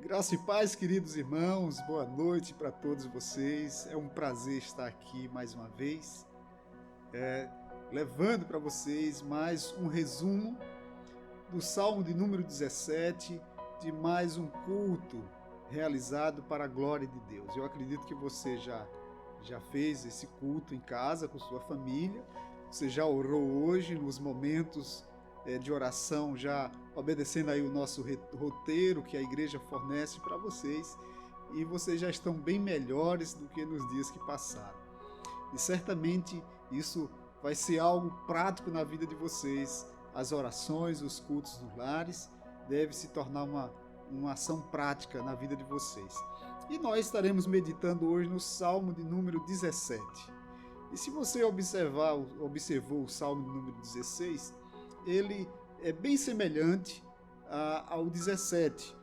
Graça e paz, queridos irmãos, boa noite para todos vocês. É um prazer estar aqui mais uma vez, levando para vocês mais um resumo do Salmo de número 17, de mais um culto realizado para a glória de Deus. Eu acredito que você já fez esse culto em casa com sua família, você já orou hoje nos momentos de oração, já obedecendo aí o nosso roteiro que a igreja fornece para vocês, e vocês já estão bem melhores do que nos dias que passaram. E certamente isso vai ser algo prático na vida de vocês. As orações, os cultos nos lares devem se tornar uma ação prática na vida de vocês. E nós estaremos meditando hoje no Salmo de número 17. E se você observou o Salmo de número 16, ele é bem semelhante ao 17.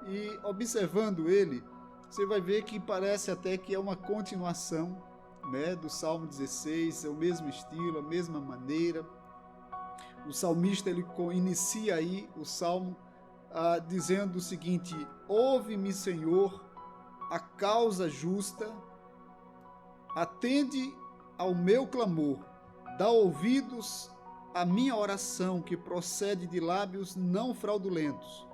E observando ele, você vai ver que parece até que é uma continuação, né, do Salmo 16, é o mesmo estilo, a mesma maneira. O salmista ele inicia aí o Salmo dizendo o seguinte: ouve-me, Senhor, a causa justa, atende ao meu clamor, dá ouvidos à minha oração que procede de lábios não fraudulentos.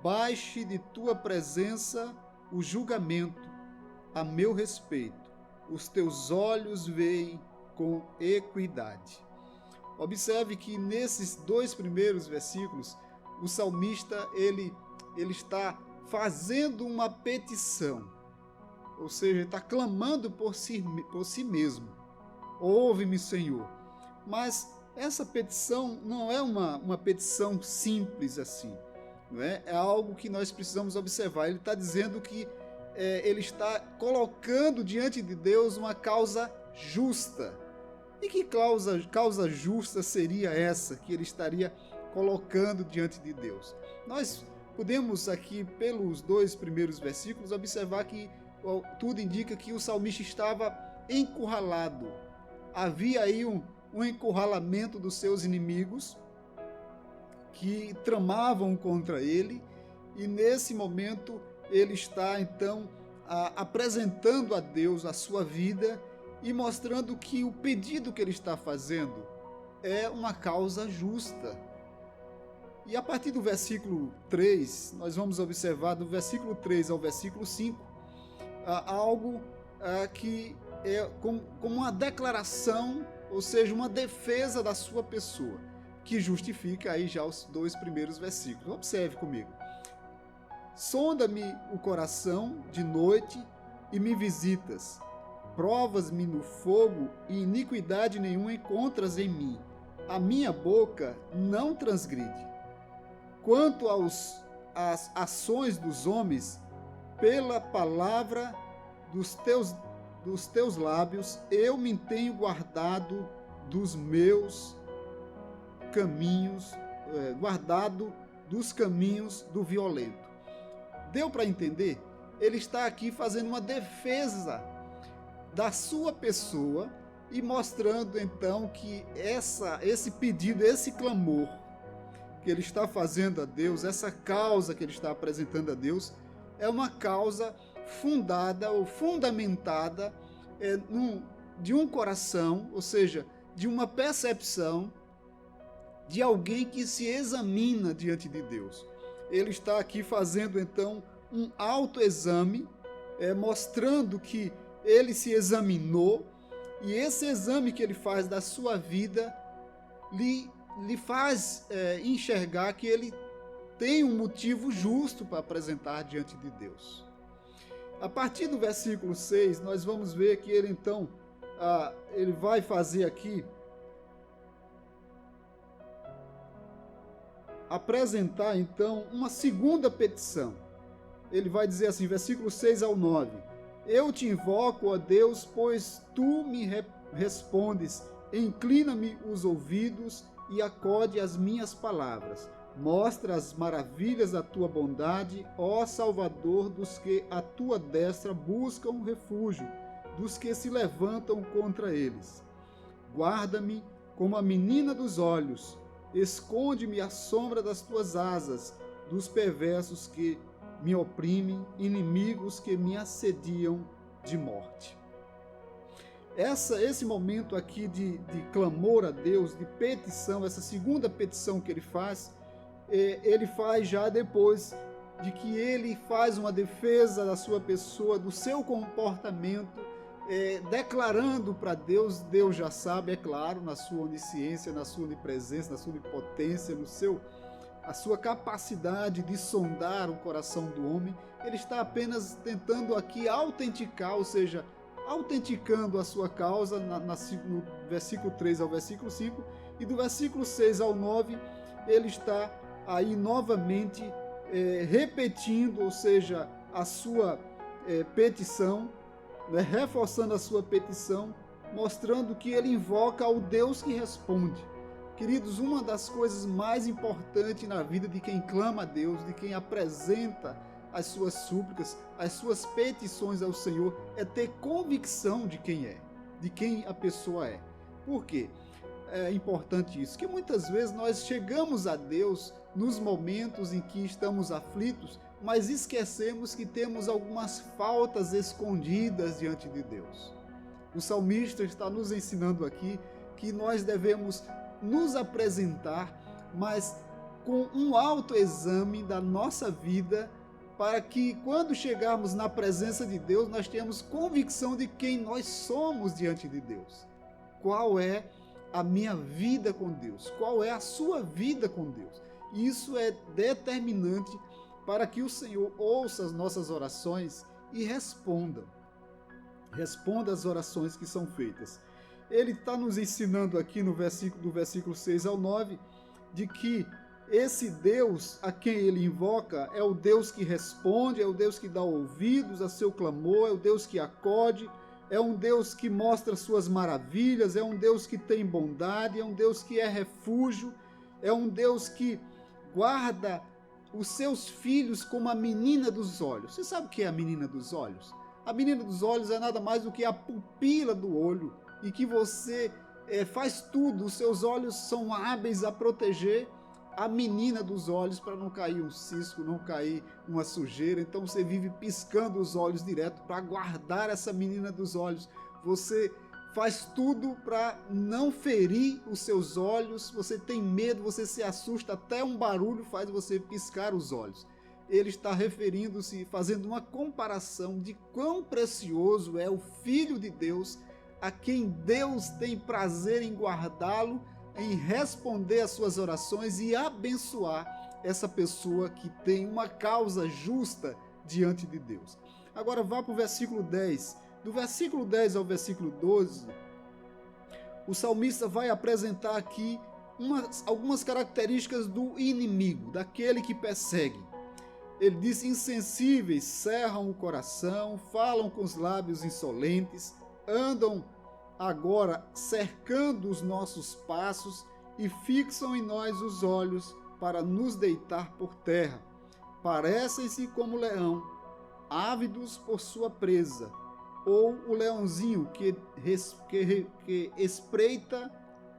Baixe de tua presença o julgamento a meu respeito. Os teus olhos veem com equidade. Observe que nesses dois primeiros versículos, o salmista ele está fazendo uma petição, ou seja, está clamando por si mesmo. Ouve-me, Senhor. Mas essa petição não é uma petição simples assim, não é? É algo que nós precisamos observar. Ele está dizendo que ele está colocando diante de Deus uma causa justa. E que causa justa seria essa que ele estaria colocando diante de Deus? Nós podemos aqui, pelos dois primeiros versículos, observar que tudo indica que o salmista estava encurralado. Havia aí um encurralamento dos seus inimigos que tramavam contra ele, e nesse momento ele está então apresentando a Deus a sua vida e mostrando que o pedido que ele está fazendo é uma causa justa. E a partir do versículo 3, nós vamos observar do versículo 3 ao versículo 5 algo que é como uma declaração, ou seja, uma defesa da sua pessoa, que justifica aí já os dois primeiros versículos. Observe comigo. Sonda-me o coração de noite e me visitas. Provas-me no fogo e iniquidade nenhuma encontras em mim. A minha boca não transgride. Quanto às ações dos homens, pela palavra dos teus lábios, eu me tenho guardado dos meus caminhos, guardado dos caminhos do violento. Deu para entender? Ele está aqui fazendo uma defesa da sua pessoa e mostrando então que esse pedido, esse clamor que ele está fazendo a Deus, essa causa que ele está apresentando a Deus, é uma causa fundada ou fundamentada de um coração, ou seja, de uma percepção de alguém que se examina diante de Deus. Ele está aqui fazendo então um autoexame, mostrando que ele se examinou, e esse exame que ele faz da sua vida lhe faz enxergar que ele tem um motivo justo para apresentar diante de Deus. A partir do versículo 6, nós vamos ver que ele então ele vai fazer aqui apresentar então uma segunda petição. Ele vai dizer assim, versículo 6 ao 9: eu te invoco, ó Deus, pois tu me respondes, inclina-me os ouvidos e acode às minhas palavras. Mostra as maravilhas da tua bondade, ó Salvador dos que a tua destra buscam refúgio, dos que se levantam contra eles. Guarda-me como a menina dos olhos, esconde-me à sombra das tuas asas, dos perversos que me oprimem, inimigos que me assediam de morte. Esse momento aqui de clamor a Deus, de petição, essa segunda petição que ele faz já depois de que ele faz uma defesa da sua pessoa, do seu comportamento, declarando para Deus. Deus já sabe, é claro, na sua onisciência, na sua onipresença, na sua onipotência, a sua capacidade de sondar o coração do homem. Ele está apenas tentando aqui autenticar, ou seja, autenticando a sua causa no versículo 3 ao versículo 5, e do versículo 6 ao 9, ele está aí novamente repetindo, ou seja, a sua petição, né, reforçando a sua petição, mostrando que ele invoca ao Deus que responde. Queridos, uma das coisas mais importantes na vida de quem clama a Deus, de quem apresenta as suas súplicas, as suas petições ao Senhor, é ter convicção de quem é, de quem a pessoa é. Por quê? É importante isso, que muitas vezes nós chegamos a Deus nos momentos em que estamos aflitos, mas esquecemos que temos algumas faltas escondidas diante de Deus. O salmista está nos ensinando aqui que nós devemos nos apresentar, mas com um autoexame da nossa vida, para que quando chegarmos na presença de Deus, nós tenhamos convicção de quem nós somos diante de Deus. Qual é a minha vida com Deus? Qual é a sua vida com Deus? Isso é determinante para que o Senhor ouça as nossas orações e responda as orações que são feitas. Ele está nos ensinando aqui do versículo 6 ao 9, de que esse Deus a quem ele invoca é o Deus que responde, é o Deus que dá ouvidos a seu clamor, é o Deus que acode, é um Deus que mostra suas maravilhas, é um Deus que tem bondade, é um Deus que é refúgio, é um Deus que guarda os seus filhos como a menina dos olhos. Você sabe o que é a menina dos olhos? A menina dos olhos é nada mais do que a pupila do olho, e que você faz tudo, os seus olhos são hábeis a proteger a menina dos olhos para não cair um cisco, não cair uma sujeira. Então você vive piscando os olhos direto para guardar essa menina dos olhos. Você faz tudo para não ferir os seus olhos, você tem medo, você se assusta, até um barulho faz você piscar os olhos. Ele está referindo-se, fazendo uma comparação de quão precioso é o Filho de Deus, a quem Deus tem prazer em guardá-lo, em responder às suas orações e abençoar essa pessoa que tem uma causa justa diante de Deus. Agora vá para o versículo 10. Do versículo 10 ao versículo 12, o salmista vai apresentar aqui algumas características do inimigo, daquele que persegue. Ele diz: insensíveis cerram o coração, falam com os lábios insolentes, andam agora cercando os nossos passos e fixam em nós os olhos para nos deitar por terra. Parecem-se como leão, ávidos por sua presa, ou o leãozinho que espreita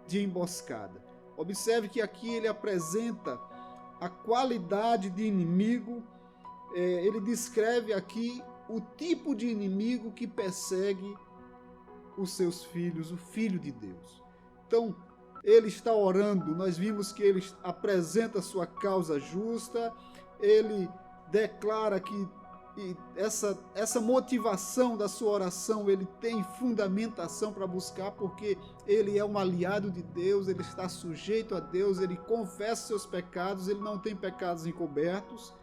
de emboscada. Observe que aqui ele apresenta a qualidade de inimigo, ele descreve aqui o tipo de inimigo que persegue os seus filhos, o Filho de Deus. Então, ele está orando, nós vimos que ele apresenta a sua causa justa, ele declara que essa motivação da sua oração, ele tem fundamentação para buscar, porque ele é um aliado de Deus, ele está sujeito a Deus, ele confessa seus pecados, ele não tem pecados encobertos.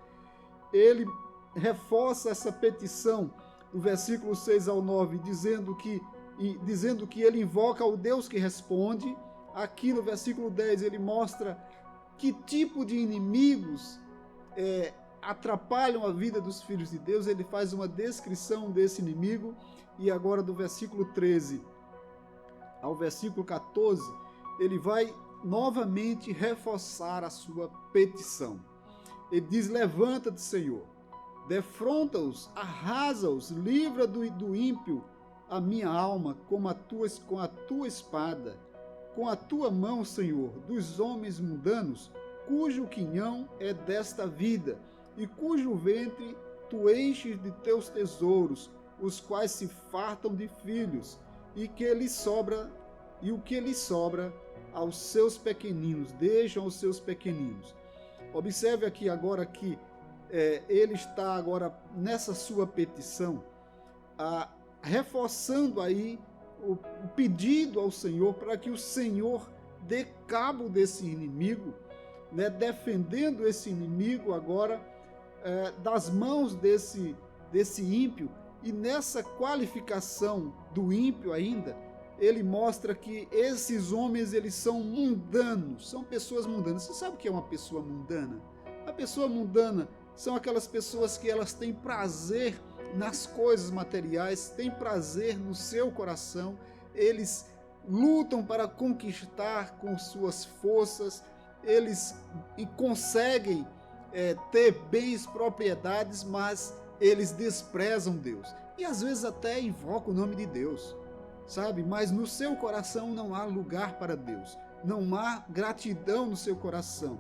Ele reforça essa petição do versículo 6 ao 9, dizendo que ele invoca o Deus que responde. Aqui no versículo 10 ele mostra que tipo de inimigos atrapalham a vida dos filhos de Deus. Ele faz uma descrição desse inimigo. E agora do versículo 13 ao versículo 14, ele vai novamente reforçar a sua petição. Ele diz: levanta-te, Senhor, defronta-os, arrasa-os, livra do ímpio a minha alma com a tua espada, com a tua mão, Senhor, dos homens mundanos, cujo quinhão é desta vida, e cujo ventre tu enches de teus tesouros, os quais se fartam de filhos, e o que lhe sobra aos seus pequeninos, deixam aos seus pequeninos. Observe aqui agora que ele está agora nessa sua petição, reforçando aí o pedido ao Senhor para que o Senhor dê cabo desse inimigo, né, defendendo esse inimigo agora das mãos desse ímpio. E nessa qualificação do ímpio ainda, ele mostra que esses homens, eles são mundanos, são pessoas mundanas. Você sabe o que é uma pessoa mundana? A pessoa mundana são aquelas pessoas que elas têm prazer nas coisas materiais, têm prazer no seu coração, eles lutam para conquistar com suas forças, eles conseguem ter bens, propriedades, mas eles desprezam Deus. E às vezes até invocam o nome de Deus, sabe? Mas no seu coração não há lugar para Deus, não há gratidão no seu coração,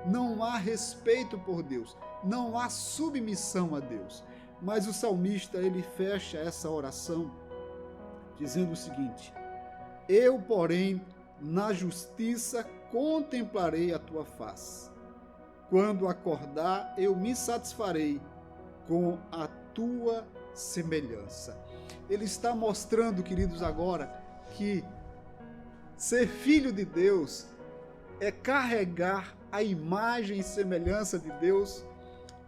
não há respeito por Deus, não há submissão a Deus. Mas o salmista, ele fecha essa oração dizendo o seguinte: eu, porém, na justiça contemplarei a tua face. Quando acordar, eu me satisfarei com a tua semelhança. Ele está mostrando, queridos, agora que ser filho de Deus é carregar a imagem e semelhança de Deus,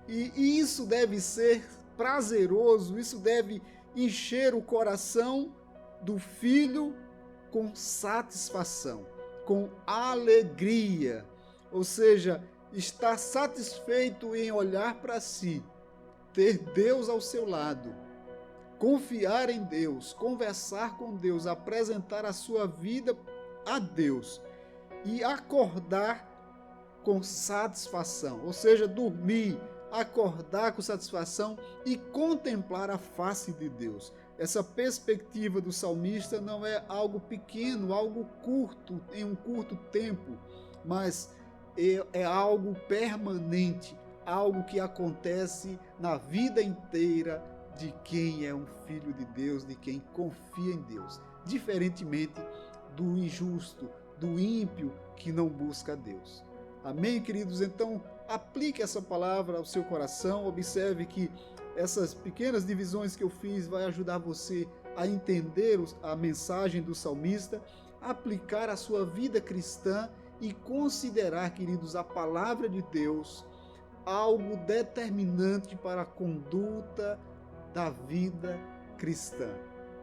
e isso deve ser prazeroso, isso deve encher o coração do filho com satisfação, com alegria, ou seja, estar satisfeito em olhar para si, ter Deus ao seu lado, confiar em Deus, conversar com Deus, apresentar a sua vida a Deus e acordar com satisfação, ou seja, dormir, acordar com satisfação e contemplar a face de Deus. Essa perspectiva do salmista não é algo pequeno, algo curto, em um curto tempo, mas é algo permanente, algo que acontece na vida inteira de quem é um filho de Deus, de quem confia em Deus, diferentemente do injusto, do ímpio que não busca Deus. Amém, queridos? Então, aplique essa palavra ao seu coração, observe que essas pequenas divisões que eu fiz vai ajudar você a entender a mensagem do salmista, aplicar a sua vida cristã e considerar, queridos, a palavra de Deus algo determinante para a conduta da vida cristã.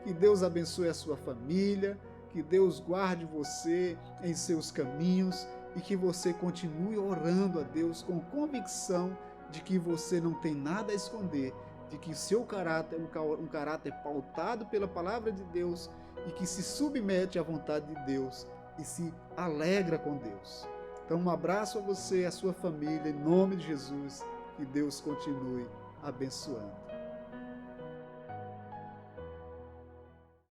Que Deus abençoe a sua família, que Deus guarde você em seus caminhos e que você continue orando a Deus com convicção de que você não tem nada a esconder, de que seu caráter é um caráter pautado pela palavra de Deus e que se submete à vontade de Deus e se alegra com Deus. Então, um abraço a você e a sua família, em nome de Jesus, que Deus continue abençoando.